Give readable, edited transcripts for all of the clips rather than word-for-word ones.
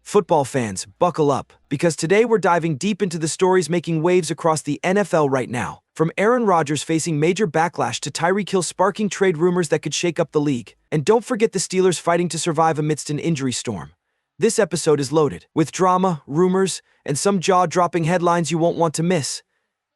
Football fans, buckle up, because today we're diving deep into the stories making waves across the NFL right now. From Aaron Rodgers facing major backlash to Tyreek Hill sparking trade rumors that could shake up the league. And don't forget the Steelers fighting to survive amidst an injury storm. This episode is loaded with drama, rumors, and some jaw-dropping headlines you won't want to miss.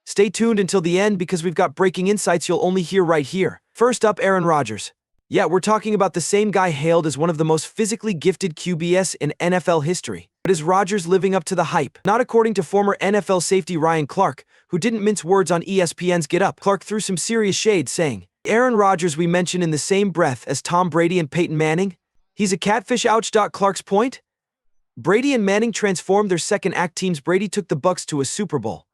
Stay tuned until the end because we've got breaking insights you'll only hear right here. First up, Aaron Rodgers. Yeah, we're talking about the same guy hailed as one of the most physically gifted QBs in NFL history. But is Rodgers living up to the hype? Not according to former NFL safety Ryan Clark, who didn't mince words on ESPN's Get Up. Clark threw some serious shade, saying, Aaron Rodgers we mention in the same breath as Tom Brady and Peyton Manning? He's a catfish, ouch. Clark's point? Brady and Manning transformed their second act teams. Brady took the Bucs to a Super Bowl,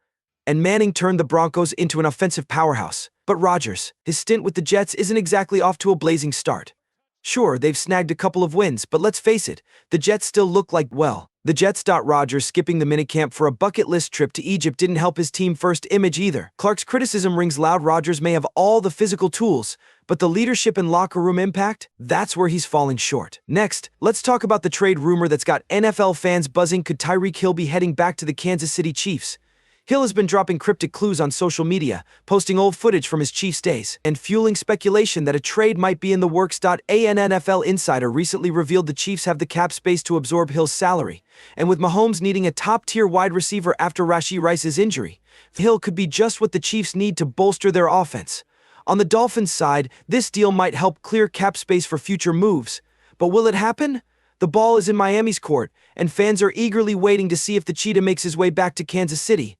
and Manning turned the Broncos into an offensive powerhouse. But Rodgers, his stint with the Jets isn't exactly off to a blazing start. Sure, they've snagged a couple of wins, but let's face it, the Jets still look like, well, the Jets. Rodgers skipping the minicamp for a bucket list trip to Egypt didn't help his team first image either. Clark's criticism rings loud. Rodgers may have all the physical tools, but the leadership and locker room impact, that's where he's falling short. Next, let's talk about the trade rumor that's got NFL fans buzzing. Could Tyreek Hill be heading back to the Kansas City Chiefs? Hill has been dropping cryptic clues on social media, posting old footage from his Chiefs days, and fueling speculation that a trade might be in the works. An NFL insider recently revealed the Chiefs have the cap space to absorb Hill's salary, and with Mahomes needing a top-tier wide receiver after Rashee Rice's injury, Hill could be just what the Chiefs need to bolster their offense. On the Dolphins' side, this deal might help clear cap space for future moves, but will it happen? The ball is in Miami's court, and fans are eagerly waiting to see if the Cheetah makes his way back to Kansas City.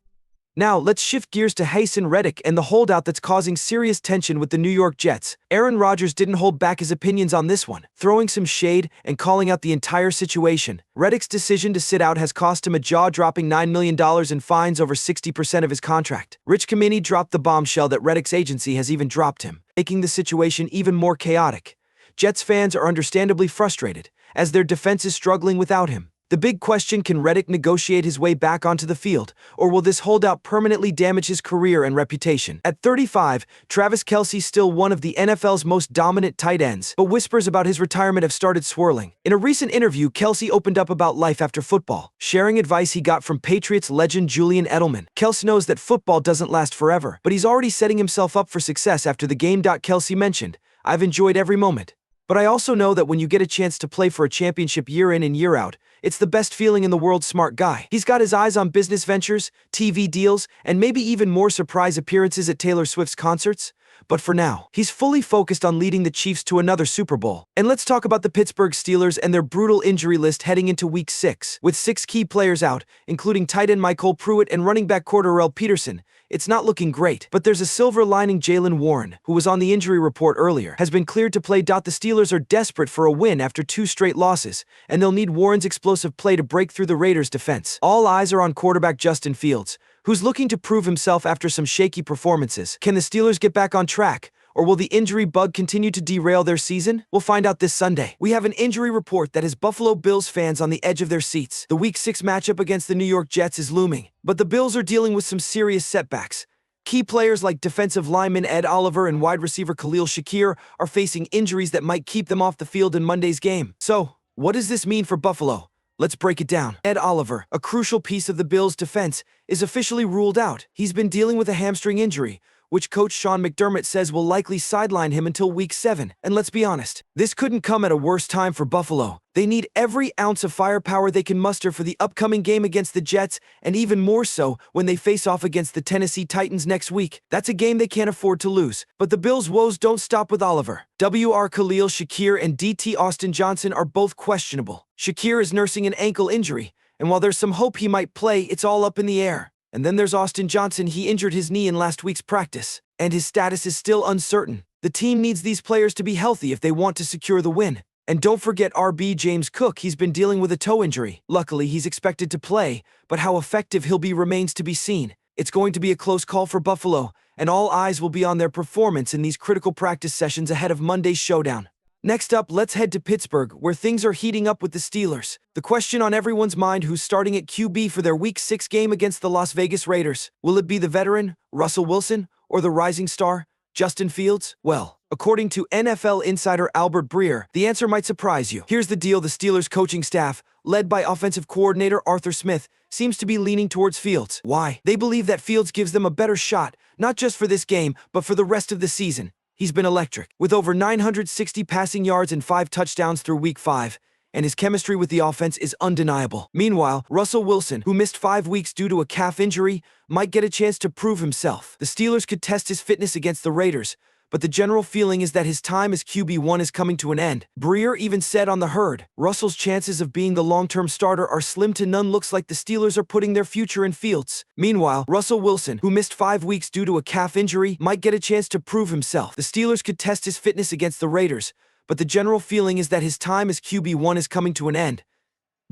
Now, let's shift gears to Haason Reddick and the holdout that's causing serious tension with the New York Jets. Aaron Rodgers didn't hold back his opinions on this one, throwing some shade and calling out the entire situation. Reddick's decision to sit out has cost him a jaw-dropping $9 million in fines, over 60% of his contract. Rich Kamini dropped the bombshell that Reddick's agency has even dropped him, making the situation even more chaotic. Jets fans are understandably frustrated, as their defense is struggling without him. The big question, can Reddick negotiate his way back onto the field, or will this holdout permanently damage his career and reputation? At 35, Travis Kelce still one of the NFL's most dominant tight ends, but whispers about his retirement have started swirling. In a recent interview, Kelce opened up about life after football, sharing advice he got from Patriots legend Julian Edelman. Kelce knows that football doesn't last forever, but he's already setting himself up for success after the game. Kelce mentioned, I've enjoyed every moment, but I also know that when you get a chance to play for a championship year in and year out, it's the best feeling in the world. Smart guy. He's got his eyes on business ventures, TV deals, and maybe even more surprise appearances at Taylor Swift's concerts. But for now, he's fully focused on leading the Chiefs to another Super Bowl. And let's talk about the Pittsburgh Steelers and their brutal injury list heading into Week 6. With 6 key players out, including tight end Michael Pruitt and running back Cordarrelle Peterson, it's not looking great. But there's a silver lining. Jaylen Warren, who was on the injury report earlier, has been cleared to play. The Steelers are desperate for a win after 2 straight losses, and they'll need Warren's explosive play to break through the Raiders' defense. All eyes are on quarterback Justin Fields, who's looking to prove himself after some shaky performances. Can the Steelers get back on track, or will the injury bug continue to derail their season? We'll find out this Sunday. We have an injury report that has Buffalo Bills fans on the edge of their seats. The Week 6 matchup against the New York Jets is looming, but the Bills are dealing with some serious setbacks. Key players like defensive lineman Ed Oliver and wide receiver Khalil Shakir are facing injuries that might keep them off the field in Monday's game. So, what does this mean for Buffalo? Let's break it down. Ed Oliver, a crucial piece of the Bills' defense, is officially ruled out. He's been dealing with a hamstring injury, which coach Sean McDermott says will likely sideline him until Week 7. And let's be honest, this couldn't come at a worse time for Buffalo. They need every ounce of firepower they can muster for the upcoming game against the Jets, and even more so when they face off against the Tennessee Titans next week. That's a game they can't afford to lose. But the Bills' woes don't stop with Oliver. WR Khalil Shakir and DT Austin Johnson are both questionable. Shakir is nursing an ankle injury, and while there's some hope he might play, it's all up in the air. And then there's Austin Johnson. He injured his knee in last week's practice, and his status is still uncertain. The team needs these players to be healthy if they want to secure the win. And don't forget RB James Cook. He's been dealing with a toe injury. Luckily, he's expected to play, but how effective he'll be remains to be seen. It's going to be a close call for Buffalo, and all eyes will be on their performance in these critical practice sessions ahead of Monday's showdown. Next up, let's head to Pittsburgh, where things are heating up with the Steelers. The question on everyone's mind: who's starting at QB for their Week 6 game against the Las Vegas Raiders? Will it be the veteran, Russell Wilson, or the rising star, Justin Fields? Well, according to NFL insider Albert Breer, the answer might surprise you. Here's the deal: the Steelers coaching staff, led by offensive coordinator Arthur Smith, seems to be leaning towards Fields. Why? They believe that Fields gives them a better shot, not just for this game, but for the rest of the season. He's been electric, with over 960 passing yards and 5 touchdowns through Week 5, and his chemistry with the offense is undeniable. Meanwhile, Russell Wilson, who missed 5 weeks due to a calf injury, might get a chance to prove himself. The Steelers could test his fitness against the Raiders, but the general feeling is that his time as QB1 is coming to an end. Breer even said on the herd, Russell's chances of being the long-term starter are slim to none. Looks like the Steelers are putting their future in Fields. Meanwhile, Russell Wilson, who missed 5 weeks due to a calf injury, might get a chance to prove himself. The Steelers could test his fitness against the Raiders, but the general feeling is that his time as QB1 is coming to an end.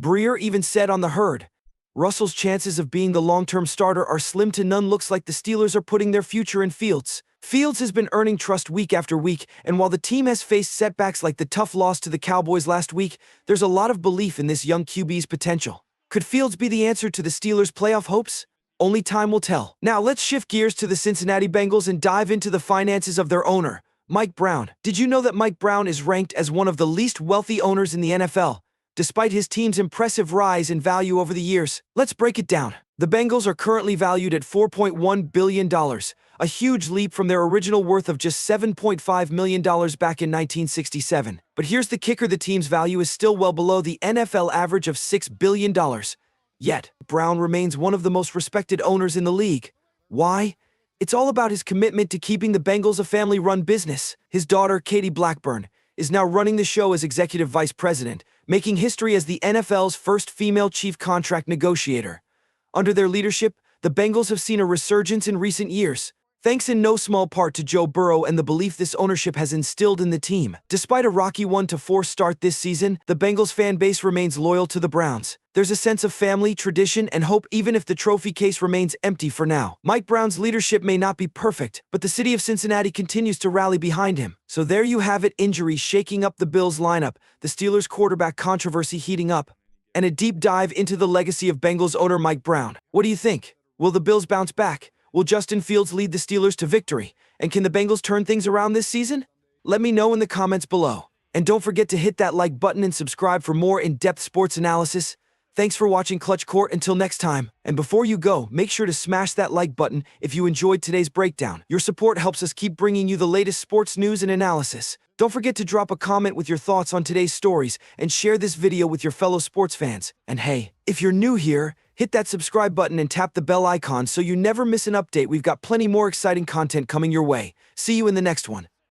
Breer even said on the herd, Russell's chances of being the long-term starter are slim to none. Looks like the Steelers are putting their future in Fields. Fields has been earning trust week after week, and while the team has faced setbacks like the tough loss to the Cowboys last week, there's a lot of belief in this young QB's potential. Could Fields be the answer to the Steelers' playoff hopes? Only time will tell. Now let's shift gears to the Cincinnati Bengals and dive into the finances of their owner, Mike Brown. Did you know that Mike Brown is ranked as one of the least wealthy owners in the NFL, despite his team's impressive rise in value over the years? Let's break it down. The Bengals are currently valued at $4.1 billion, a huge leap from their original worth of just $7.5 million back in 1967. But here's the kicker: the team's value is still well below the NFL average of $6 billion. Yet, Brown remains one of the most respected owners in the league. Why? It's all about his commitment to keeping the Bengals a family-run business. His daughter, Katie Blackburn, is now running the show as executive vice president, making history as the NFL's first female chief contract negotiator. Under their leadership, the Bengals have seen a resurgence in recent years, thanks in no small part to Joe Burrow and the belief this ownership has instilled in the team. Despite a rocky 1-4 start this season, the Bengals fan base remains loyal to the Browns. There's a sense of family, tradition, and hope even if the trophy case remains empty for now. Mike Brown's leadership may not be perfect, but the city of Cincinnati continues to rally behind him. So there you have it: injuries shaking up the Bills' lineup, the Steelers' quarterback controversy heating up, and a deep dive into the legacy of Bengals owner Mike Brown. What do you think? Will the Bills bounce back? Will Justin Fields lead the Steelers to victory? And can the Bengals turn things around this season? Let me know in the comments below. And don't forget to hit that like button and subscribe for more in-depth sports analysis. Thanks for watching Clutch Court. Until next time. And before you go, make sure to smash that like button if you enjoyed today's breakdown. Your support helps us keep bringing you the latest sports news and analysis. Don't forget to drop a comment with your thoughts on today's stories and share this video with your fellow sports fans. And hey, if you're new here, hit that subscribe button and tap the bell icon so you never miss an update. We've got plenty more exciting content coming your way. See you in the next one.